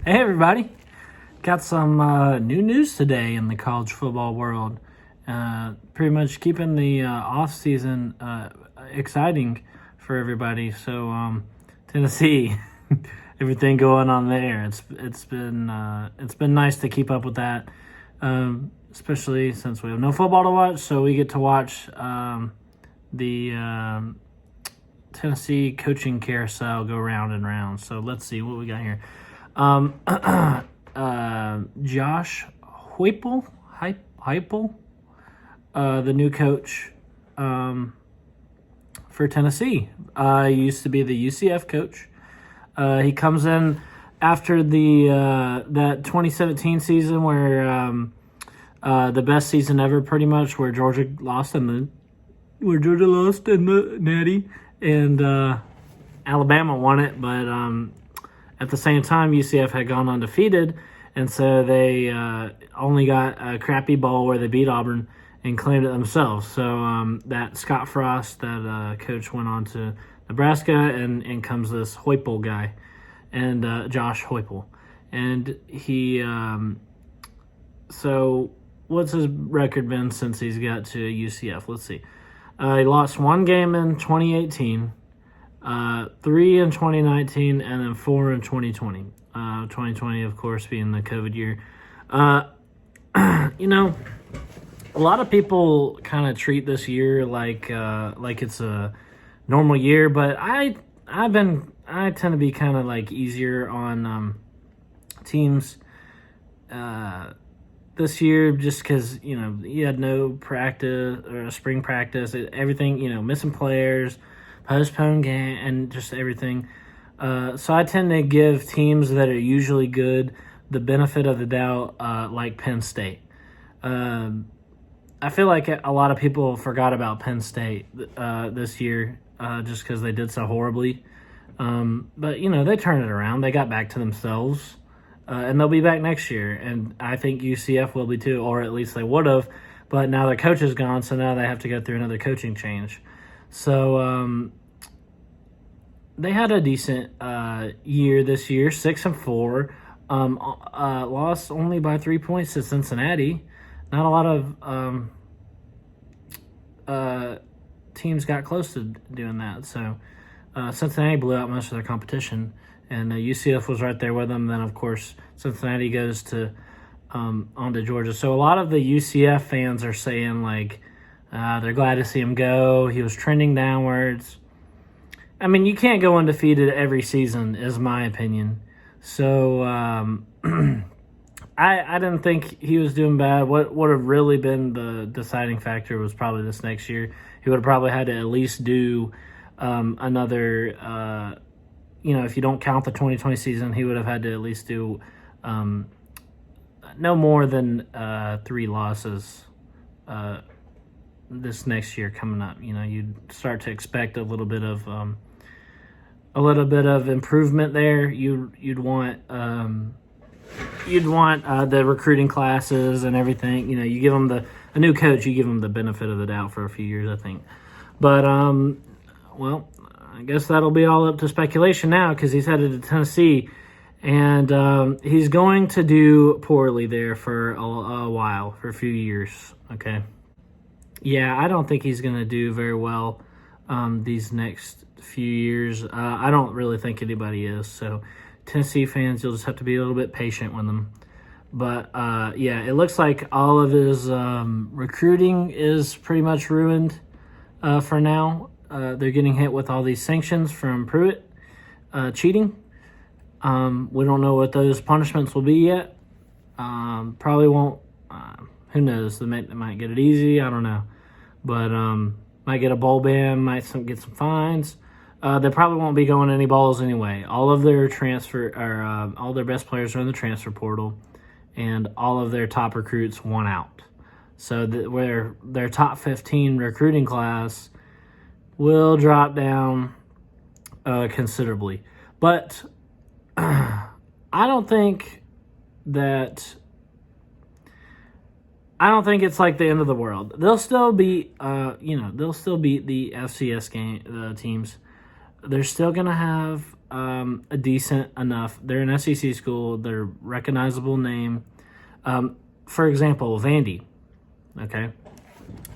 Hey everybody, got some new news today in the college football world. Pretty much keeping the off season exciting for everybody. So Tennessee, everything going on there. It's been nice to keep up with that, especially since we have no football to watch. So we get to watch the Tennessee coaching carousel go round and round. So let's see what we got here. Josh Heupel, the new coach for Tennessee. He used to be the UCF coach. He comes in after that 2017 season where the best season ever, pretty much, where Georgia lost in the Natty, and Alabama won it, but at the same time, UCF had gone undefeated, and so they only got a crappy bowl where they beat Auburn and claimed it themselves. So that Scott Frost, that coach, went on to Nebraska, and comes this Heupel guy, and Josh Heupel. And he, so what's his record been since he's got to UCF? Let's see. He lost one game in 2018. 3 in 2019, and then 4 in 2020. 2020, of course, being the COVID year. A lot of people kind of treat this year like it's a normal year, but I tend to be kind of like easier on teams this year, just because you had no practice or spring practice, everything, missing players, postponed game, and just everything. So I tend to give teams that are usually good the benefit of the doubt, like Penn State. I feel like a lot of people forgot about Penn State this year just because they did so horribly. But, they turned it around. They got back to themselves, and they'll be back next year. And I think UCF will be too, or at least they would have. But now their coach is gone, so now they have to go through another coaching change. So they had a decent year this year, 6-4. Lost only by 3 points to Cincinnati. Not a lot of teams got close to doing that. So Cincinnati blew out most of their competition, and UCF was right there with them. Then, of course, Cincinnati goes to on to Georgia. So a lot of the UCF fans are saying, like, they're glad to see him go. He was trending downwards. I mean, you can't go undefeated every season, is my opinion. So I didn't think he was doing bad. What would have really been the deciding factor was probably this next year. He would have probably had to at least do another, if you don't count the 2020 season, he would have had to at least do no more than 3 losses this next year coming up. You'd start to expect a little bit of improvement there. You'd want the recruiting classes and everything. You give them a new coach. You give them the benefit of the doubt for a few years, I think. But well, I guess that'll be all up to speculation now, because he's headed to Tennessee, and he's going to do poorly there for a while, for a few years. Okay. Yeah, I don't think he's going to do very well these next few years. I don't really think anybody is. So, Tennessee fans, you'll just have to be a little bit patient with them. But, it looks like all of his recruiting is pretty much ruined for now. They're getting hit with all these sanctions from Pruitt cheating. We don't know what those punishments will be yet. Probably won't. Who knows? They might get it easy. I don't know. But might get a bowl ban, might get some fines. They probably won't be going any balls anyway. All of their all their best players are in the transfer portal, and all of their top recruits want out. So where their top 15 recruiting class will drop down considerably. But I don't think it's like the end of the world. They'll still beat, they'll still beat the FCS teams. They're still gonna have a decent enough. They're an SEC school. They're a recognizable name. For example, Vandy. Okay,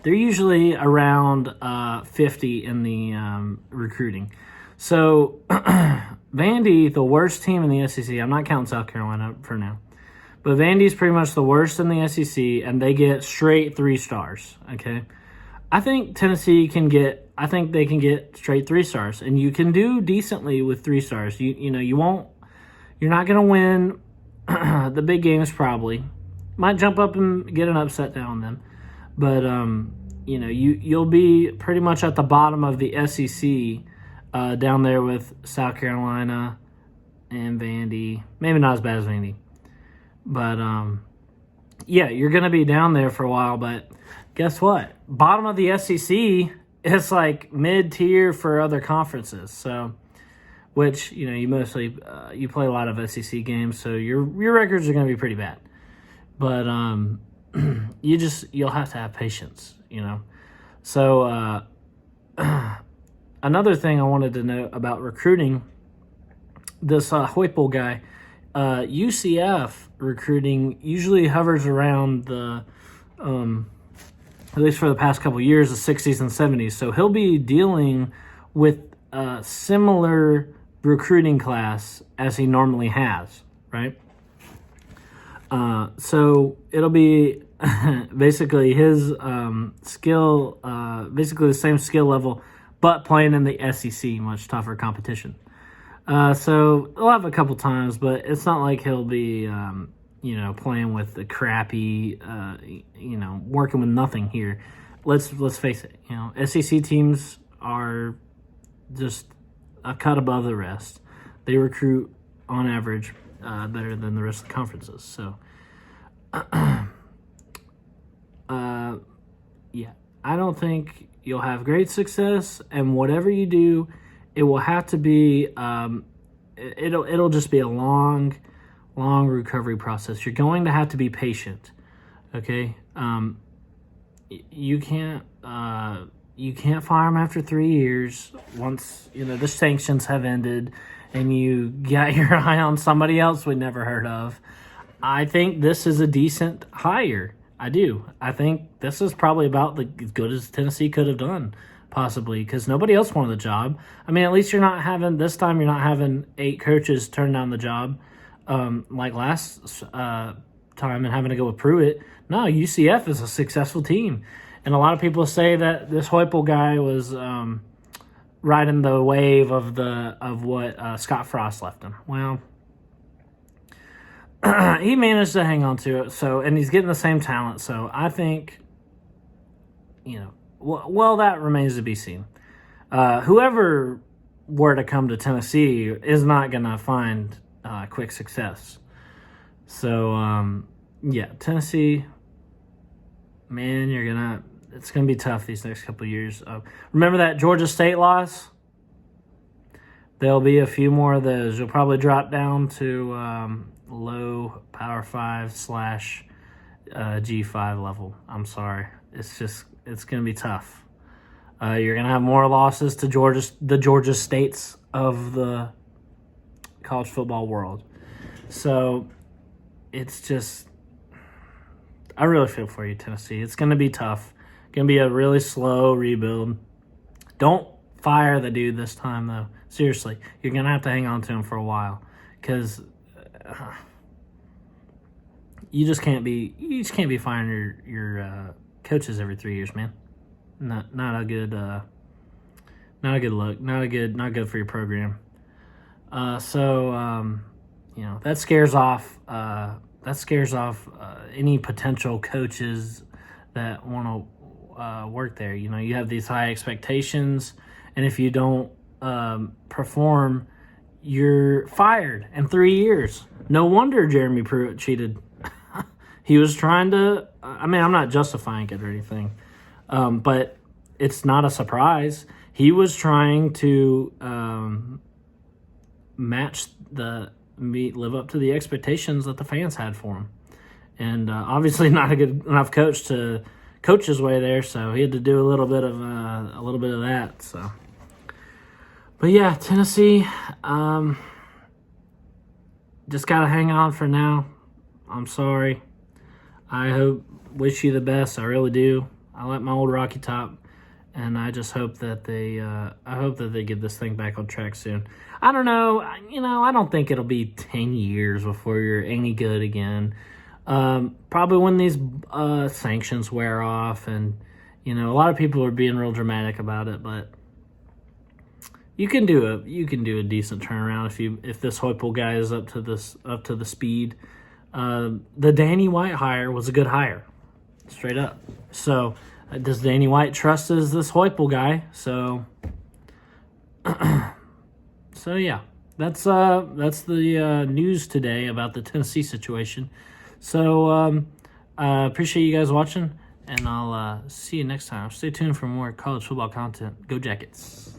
they're usually around 50 in the recruiting. So Vandy, the worst team in the SEC. I'm not counting South Carolina for now, but Vandy's pretty much the worst in the SEC, and they get straight 3 stars. Okay, I think Tennessee can get. I think they can get straight 3 stars, and you can do decently with 3 stars. You know you won't. You're not going to win the big games probably. Might jump up and get an upset down them, but you know you'll be pretty much at the bottom of the SEC. Down there with South Carolina and Vandy. Maybe not as bad as Vandy. But, yeah, you're going to be down there for a while. But guess what? Bottom of the SEC is like mid-tier for other conferences. So, which, you know, you mostly you play a lot of SEC games. So your records are going to be pretty bad. But you'll have to have patience, you know. So, another thing I wanted to know about recruiting, this Heupel guy, UCF recruiting usually hovers around the, at least for the past couple of years, the 60s and 70s. So he'll be dealing with a similar recruiting class as he normally has, right? So it'll be basically his skill, basically the same skill level, but playing in the SEC, much tougher competition. So he'll have a couple times, but it's not like he'll be, you know, playing with the crappy, you know, working with nothing here. Let's face it, you know, SEC teams are just a cut above the rest. They recruit, on average, better than the rest of the conferences. So, yeah, I don't think you'll have great success, and whatever you do, it will have to be it'll just be a long recovery process. You're going to have to be patient. Okay, you can't fire them after 3 years once you know the sanctions have ended and you got your eye on somebody else we never heard of. I think this is a decent hire. I do. I think this is probably about as good as Tennessee could have done, possibly, because nobody else wanted the job. I mean, at least you're not having 8 coaches turn down the job like last time and having to go with Pruitt. No, UCF is a successful team. And a lot of people say that this Heupel guy was riding the wave of what Scott Frost left him. Well, he managed to hang on to it. So, and he's getting the same talent. So I think, you know, well, that remains to be seen. Whoever were to come to Tennessee is not going to find quick success. So, yeah, Tennessee, man, it's going to be tough these next couple of years. Remember that Georgia State loss? There'll be a few more of those. You'll probably drop down to low Power 5 / G5 level. I'm sorry. It's going to be tough. You're going to have more losses to the Georgia States of the college football world. So it's just, I really feel for you, Tennessee. It's going to be tough. Going to be a really slow rebuild. Don't fire the dude this time, though. Seriously, you're going to have to hang on to him for a while because you just can't be firing your coaches every 3 years, man. Not a good look. Not good for your program. So you know, that scares off any potential coaches that want to work there. You know, you have these high expectations, and if you don't perform, you're fired in 3 years. No wonder Jeremy Pruitt cheated. He was trying to, I mean, I'm not justifying it or anything, but it's not a surprise. He was trying to live up to the expectations that the fans had for him. And obviously not a good enough coach to coach his way there, so he had to do a little bit of that. So, But yeah, Tennessee, just got to hang on for now. I'm sorry. Wish you the best. I really do. I like my old Rocky Top, and I just hope that they get this thing back on track soon. I don't know. I don't think it'll be 10 years before you're any good again. Probably when these sanctions wear off, and a lot of people are being real dramatic about it, but you can do a decent turnaround if this Heupel guy is up to the speed. The Danny White hire was a good hire, straight up. So does Danny White trust this Heupel guy? So yeah, that's the news today about the Tennessee situation. So appreciate you guys watching, and I'll see you next time. Stay tuned for more college football content. Go Jackets!